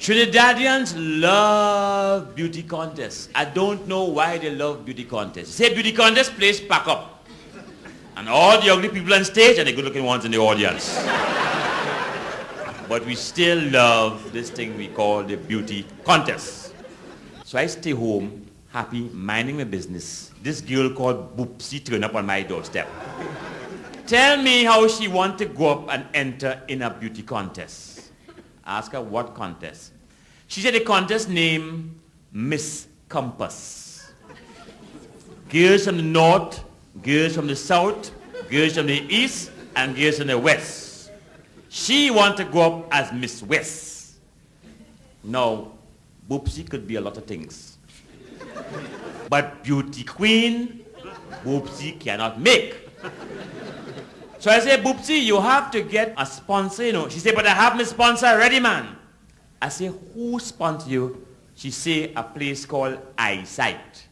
Trinidadians love beauty contests. I don't know why they love beauty contests. Say beauty contest, place pack up. And all the ugly people on stage and the good looking ones in the audience. But we still love this thing we call the beauty contest. So I stay home, happy, minding my business. This girl called Boopsy turned up on my doorstep. Tell me how she want to go up and enter in a beauty contest. Ask her what contest. She said the contest name Miss Compass. Girls from the north, girls from the south, girls from the east, and girls from the west. She want to go up as Miss West. Now, Boopsy could be a lot of things. But beauty queen, Boopsy cannot make. So I say, Boopsy, you have to get a sponsor, you know. She said, but I have my sponsor ready, man. I say, who sponsor you? She say, a place called Eyesight.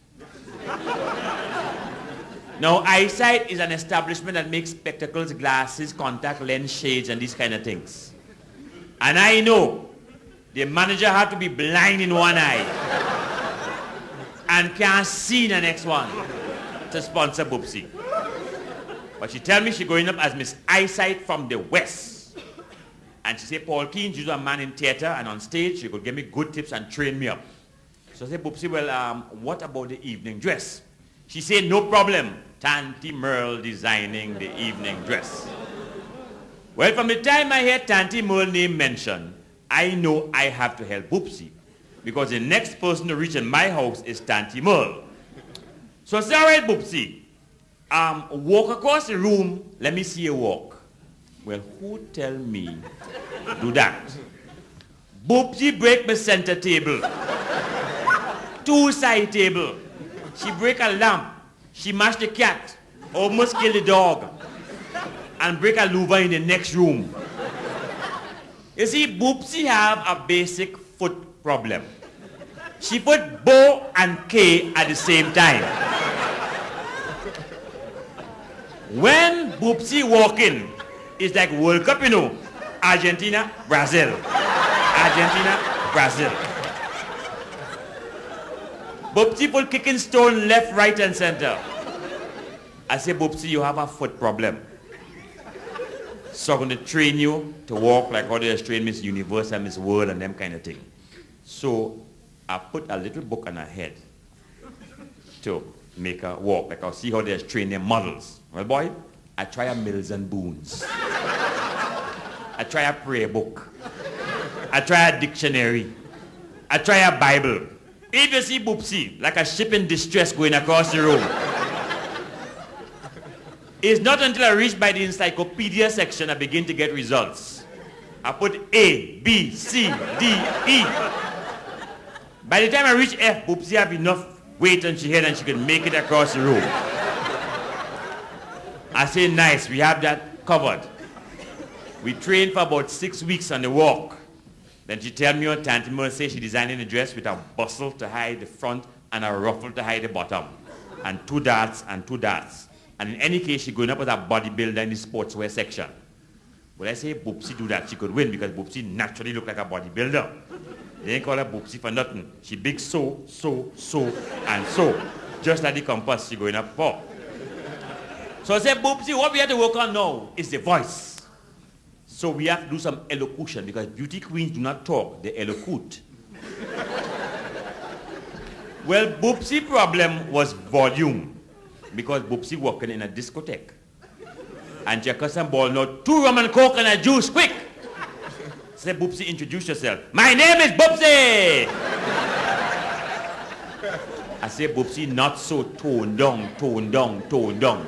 Now, Eyesight is an establishment that makes spectacles, glasses, contact lens shades, and these kind of things. And I know the manager had to be blind in one eye and can't see the next one to sponsor Boopsy. But she tell me she going up as Miss Eyesight from the West. And she say, Paul Keens, you're a man in theater and on stage, you could give me good tips and train me up. So I say, Boopsy, well, what about the evening dress? She said, no problem. Tanty Merle designing the evening dress. Well, from the time I hear Tanty Merle name mentioned, I know I have to help Boopsy. Because the next person to reach in my house is Tanty Merle. So I say, all right, Boopsy. Walk across the room, let me see you walk. Well, who tell me do that? Boopsy break my center table. 2 side table. She break a lamp. She mash the cat. Almost kill the dog. And break a louver in the next room. You see, Boopsy have a basic foot problem. She put Bo and K at the same time. When Boopsy walk in, it's like World Cup, you know. Argentina, Brazil. Argentina, Brazil. Boopsy put kicking stone left, right, and center. I say, Boopsy, you have a foot problem. So I'm going to train you to walk like how they train Miss Universe and Miss World and them kind of thing. So I put a little book on her head to make her walk. Like I'll see how they train their models. Well, boy, I try a Mills and Boons. I try a prayer book. I try a dictionary. I try a Bible. If you see Boopsy, like a ship in distress going across the road, it's not until I reach by the encyclopedia section I begin to get results. I put A, B, C, D, E. By the time I reach F, Boopsy have enough weight on she head and she can make it across the road. I say, nice, we have that covered. We trained for about 6 weeks on the walk. Then she tell me on Tanty Merle say she designing a dress with a bustle to hide the front and a ruffle to hide the bottom. And 2 darts and 2 darts. And in any case, she going up as a bodybuilder in the sportswear section. Well, I say, Boopsy do that, she could win because Boopsy naturally look like a bodybuilder. They ain't call her Boopsy for nothing. She big so, and so. Just like the compass she going up for. So I said, Boopsy, what we have to work on now is the voice. So we have to do some elocution because beauty queens do not talk, they elocute. Well, Boopsy's problem was volume because Boopsy working in a discotheque. And Jefferson ball now 2 rum and coke and a juice, quick! Say, Boopsy, introduce yourself. My name is Boopsy! I say, Boopsy, not so toned down.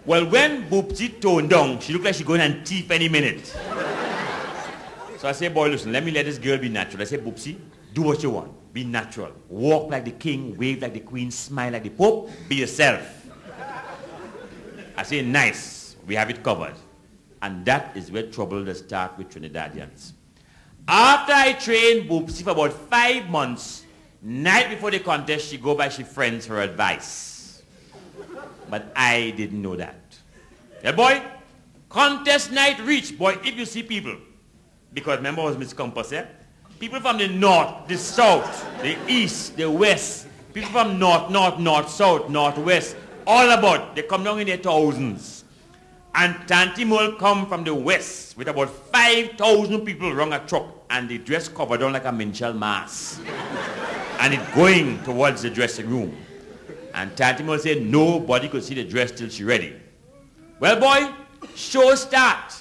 Well, when Boopsy toned down, she looked like she going and thief any minute. So I say, boy, listen, let me let this girl be natural. I say, Boopsy, do what you want. Be natural. Walk like the king, wave like the queen, smile like the pope. Be yourself. I say, nice. We have it covered. And that is where trouble does start with Trinidadians. After I trained Boopsy for about 5 months, night before the contest, she go by she friends for advice. But I didn't know that. Yeah, boy, contest night reach, boy, if you see people, because remember I was Miss Compass, yeah? People from the north, the south, the east, the west, people from north, south, northwest, all about, they come down in their thousands. And Tanti Mole come from the west with about 5,000 people around a truck, and the dress covered on like a Minchel mask. And it going towards the dressing room. And Tanti Mole said nobody could see the dress till she ready. Well, boy, show start.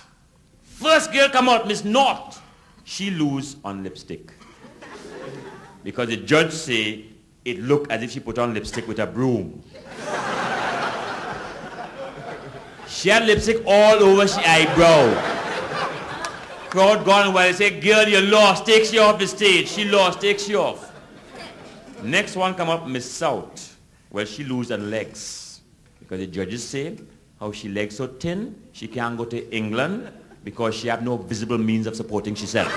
First girl come out, Miss North. She lose on lipstick. Because the judge say it looked as if she put on lipstick with a broom. She had lipstick all over she eyebrow. Crowd gone while they say, girl, you lost, take she off the stage. She lost, take she off. Next one come up, Miss South. Well, she lose her legs. Because the judges say how she legs so thin, she can't go to England because she have no visible means of supporting herself.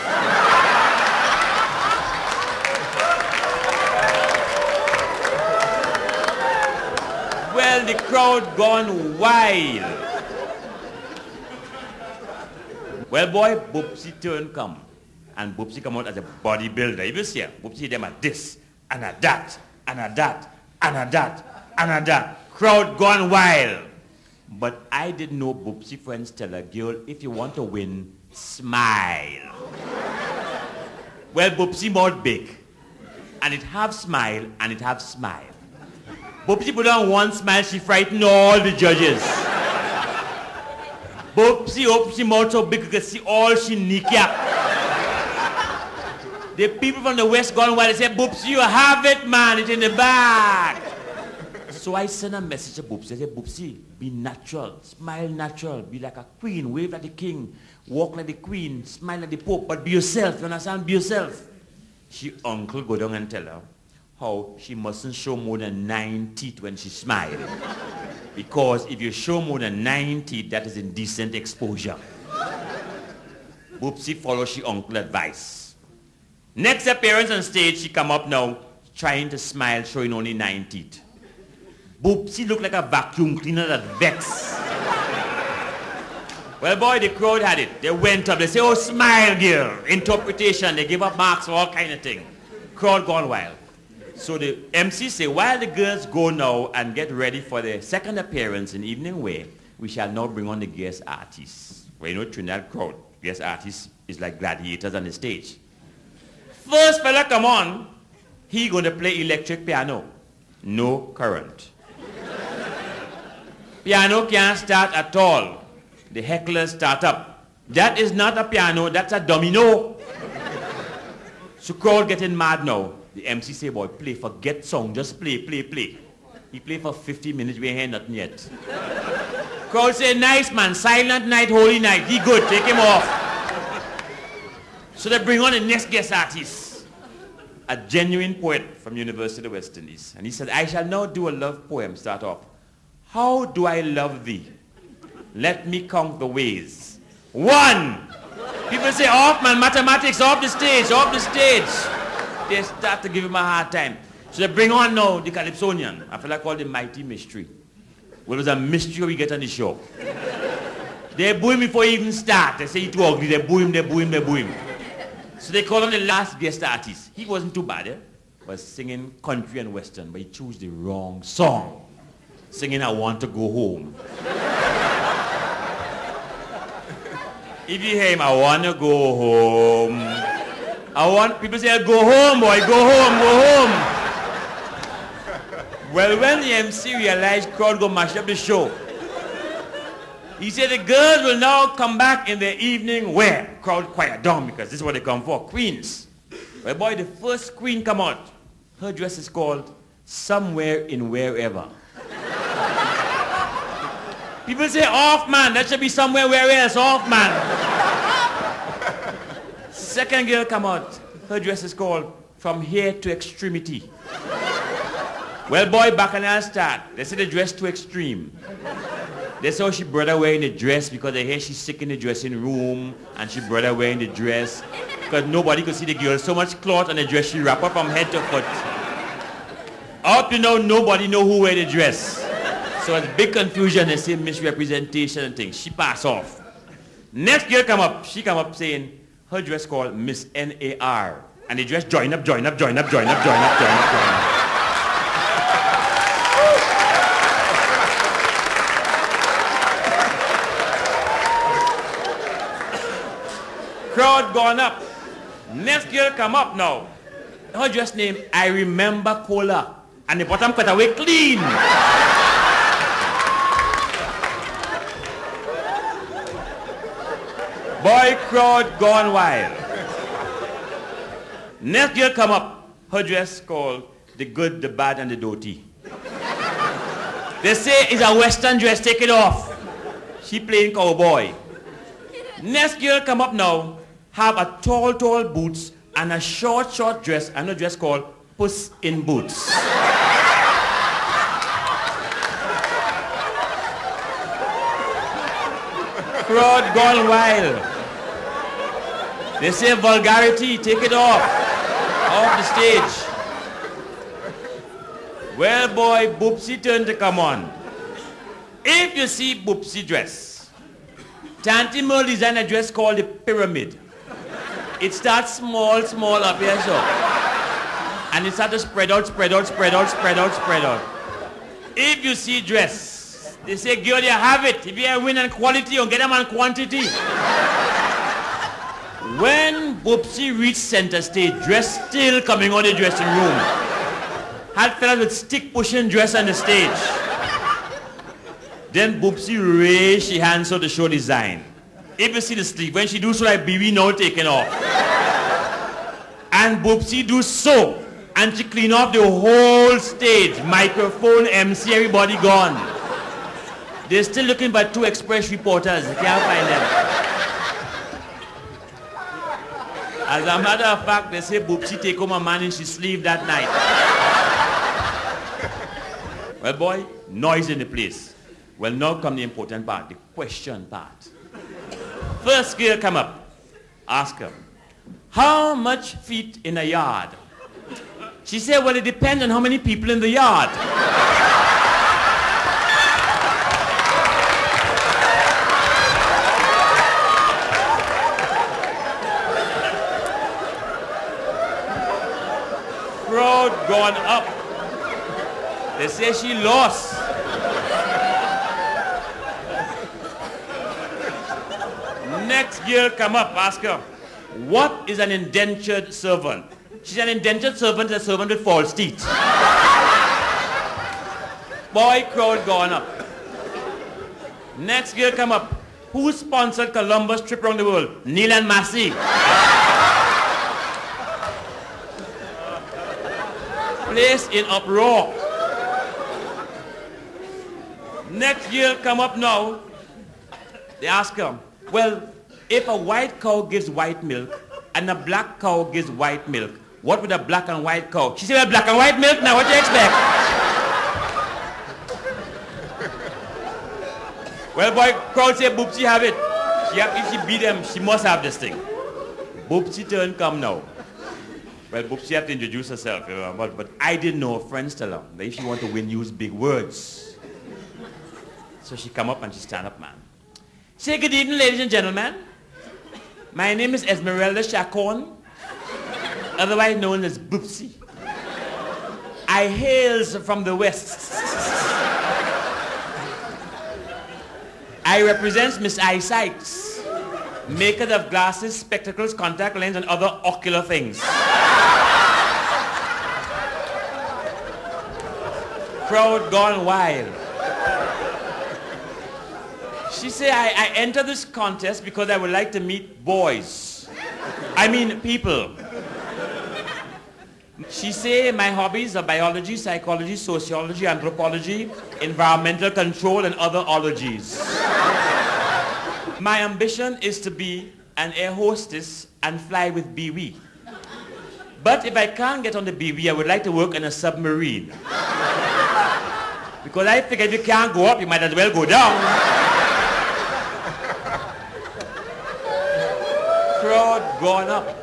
Well, the crowd gone wild. Well, boy, Boopsy turn come. And Boopsy come out as a bodybuilder. You will see her. Boopsy them at this, and at that, and at that, and at that, and at that. Crowd gone wild. But I didn't know Boopsy friends tell a girl, if you want to win, smile. Well, Boopsy mouth big. And it have smile, and it have smile. Boopsy put on one smile, she frightened all the judges. Boopsy opened she mouth so big you could see all she kneecap. The people from the west gone while they say, Boopsy, you have it, man, it's in the bag. So I sent a message to Boopsy. I said, Boopsy, be natural, smile natural, be like a queen, wave like the king, walk like the queen, smile like the pope, but be yourself, you understand? Be yourself. She uncle go down and tell her how she mustn't show more than 9 teeth when she smiles. Because if you show more than 9 teeth, that is indecent exposure. Boopsy follows she uncle advice. Next appearance on stage, she come up now, trying to smile, showing only 9 teeth. Boopsy looked like a vacuum cleaner that vex. Well, boy, the crowd had it. They went up, they say, oh, smile, girl. Interpretation, they give up marks for all kind of thing. Crowd gone wild. So the MC say, while the girls go now and get ready for their second appearance in evening wear, we shall now bring on the guest artists. Well, you know, Trinidad crowd, guest artists is like gladiators on the stage. First fella come on, he going to play electric piano. No current. Piano can't start at all. The hecklers start up. That is not a piano, that's a domino. So crowd getting mad now. The MC say, boy, play, forget song, just play. He play for 50 minutes, we ain't heard nothing yet. Crowd say, nice man, silent night, holy night, he good, take him off. So they bring on the next guest artist, a genuine poet from University of the West Indies. And he said, I shall now do a love poem, start off. How do I love thee? Let me count the ways. 1. People say, off man, mathematics, off the stage. They start to give him a hard time. So they bring on now the Calypsonian, a fella called the Mighty Mystery. Well, it was a mystery we get on the show. They boo him before he even start. They say he's too ugly. They boo him. So they call on the last guest artist. He wasn't too bad, was singing country and western, but he chose the wrong song. Singing I Want to Go Home. If you hear him, I want to go home. People say, go home, boy, go home. Well, when the MC realized crowd go mash up the show, he said the girls will now come back in their evening wear. Crowd quiet down because this is what they come for, queens. Well, boy, the first queen come out. Her dress is called Somewhere in Wherever. People say, off man, that should be somewhere where else, off man. Second girl come out, her dress is called From Here to Extremity. Well, boy, Bacchanal start. They say the dress too extreme. They saw she brother wearing the dress because they hear she's sick in the dressing room and she brother wearing the dress because nobody could see the girl. So much cloth on the dress, she wrap up from head to foot. Up to now, nobody know who wear the dress. So it's big confusion, they say misrepresentation and things. She pass off. Next girl come up, she come up saying her dress called Miss NAR. And they just join up. Crowd gone up. Next girl come up now. Her dress name, I Remember Cola. And the bottom cut away clean. Boy, crowd gone wild. Next girl come up. Her dress called the good, the bad, and the dirty. They say it's a Western dress, take it off. She playing cowboy. Next girl come up now, have a tall boots and a short dress, and a dress called Puss in Boots. Crowd gone wild. They say vulgarity, take it off the stage. Well, boy, Boopsy turn to come on. If you see Boopsy dress, Tanti Merle designed a dress called the pyramid. It starts small up here, so. And it starts to spread out. If you see dress, they say, girl, you have it. If you win on quality, you get them on quantity. When Boopsy reached center stage, dress still coming on the dressing room. Had fellas with stick pushing dress on the stage. Then Boopsy raised her hands so to show design. If you see the sleeve, when she do so like BB now taken off. And Boopsy do so. And she clean off the whole stage. Microphone, MC, everybody gone. They're still looking for 2 Express reporters. They can't find them. As a matter of fact, they say Boopsy take home a man in she sleeve that night. Well, boy, noise in the place. Well, now come the important part, the question part. First girl come up. Ask her, how much feet in a yard? She said, well, it depends on how many people in the yard. Crowd gone up. They say she lost. Next girl come up, ask her, what is an indentured servant? She's an indentured servant, a servant with false teeth. Boy, crowd gone up. Next girl come up, who sponsored Columbus' trip around the world? Neil and Massey. Place in uproar. Next girl come up now. They ask her, well, if a white cow gives white milk and a black cow gives white milk, what would a black and white cow? She said, well, black and white milk, now what do you expect? Well, boy, crowd say, Boopsy have it. If she beat them, she must have this thing. Boopsy turn come now. Well, Boopsy have to introduce herself, you know, but I didn't know her friends tell her that if she want to win, use big words. So she come up and she stand up, man. Say good evening, ladies and gentlemen. My name is Esmeralda Chacon, otherwise known as Boopsy. I hails from the West. I represent Miss Eyesight, maker of glasses, spectacles, contact lens, and other ocular things. Crowd gone wild. She said, I enter this contest because I would like to meet boys. I mean, people. She said, my hobbies are biology, psychology, sociology, anthropology, environmental control, and other ologies. My ambition is to be an air hostess and fly with BW. But if I can't get on the BW, I would like to work in a submarine. Because I figure if you can't go up, you might as well go down. Crowd gone up.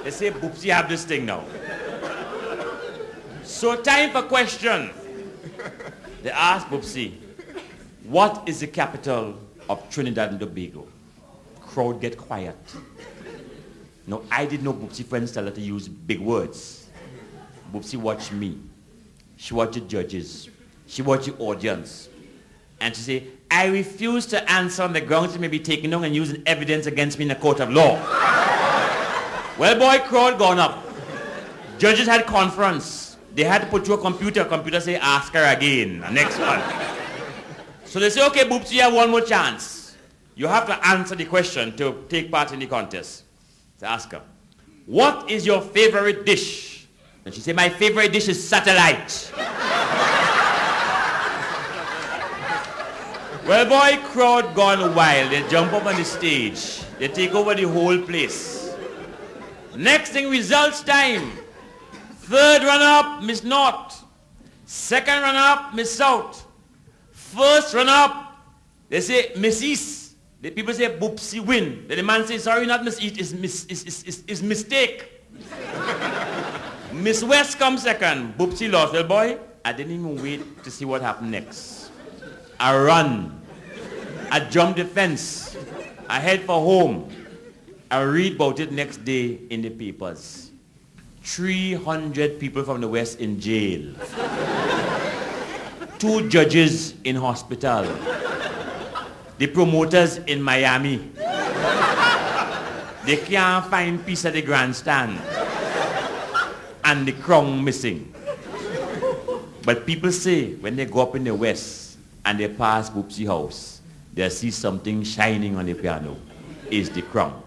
They say, Boopsy have this thing now. So time for question. They ask Boopsy, what is the capital of Trinidad and Tobago? Crowd get quiet. No, I didn't know Boopsy friends tell her to use big words. Boopsy watched me. She watched the judges. She watched the audience. And she said, I refuse to answer on the grounds it may be taken down and using evidence against me in a court of law. Well, boy, crowd gone up. Judges had conference. They had to put through a computer. Computer say, ask her again. The next one. So they say, okay, Boopsy, you have one more chance. You have to answer the question to take part in the contest. So ask her, what is your favorite dish? And she said, my favorite dish is satellite. Well, boy, crowd gone wild. They jump up on the stage. They take over the whole place. Next thing, results time. Third runner-up, Miss North. Second runner-up, Miss South. First runner-up, they say Miss East. The people say Boopsy win. Then the man says, sorry, not Miss East, it's mistake. Miss West comes second. Boopsy lost. Well, boy, I didn't even wait to see what happened next. I run. I jump the fence. I head for home. I read about it next day in the papers. 300 people from the West in jail. 2 judges in hospital. The promoters in Miami. They can't find peace at the grandstand. And the crown missing. But people say when they go up in the West and they pass Boopsy house, they see something shining on the piano. It's the crown.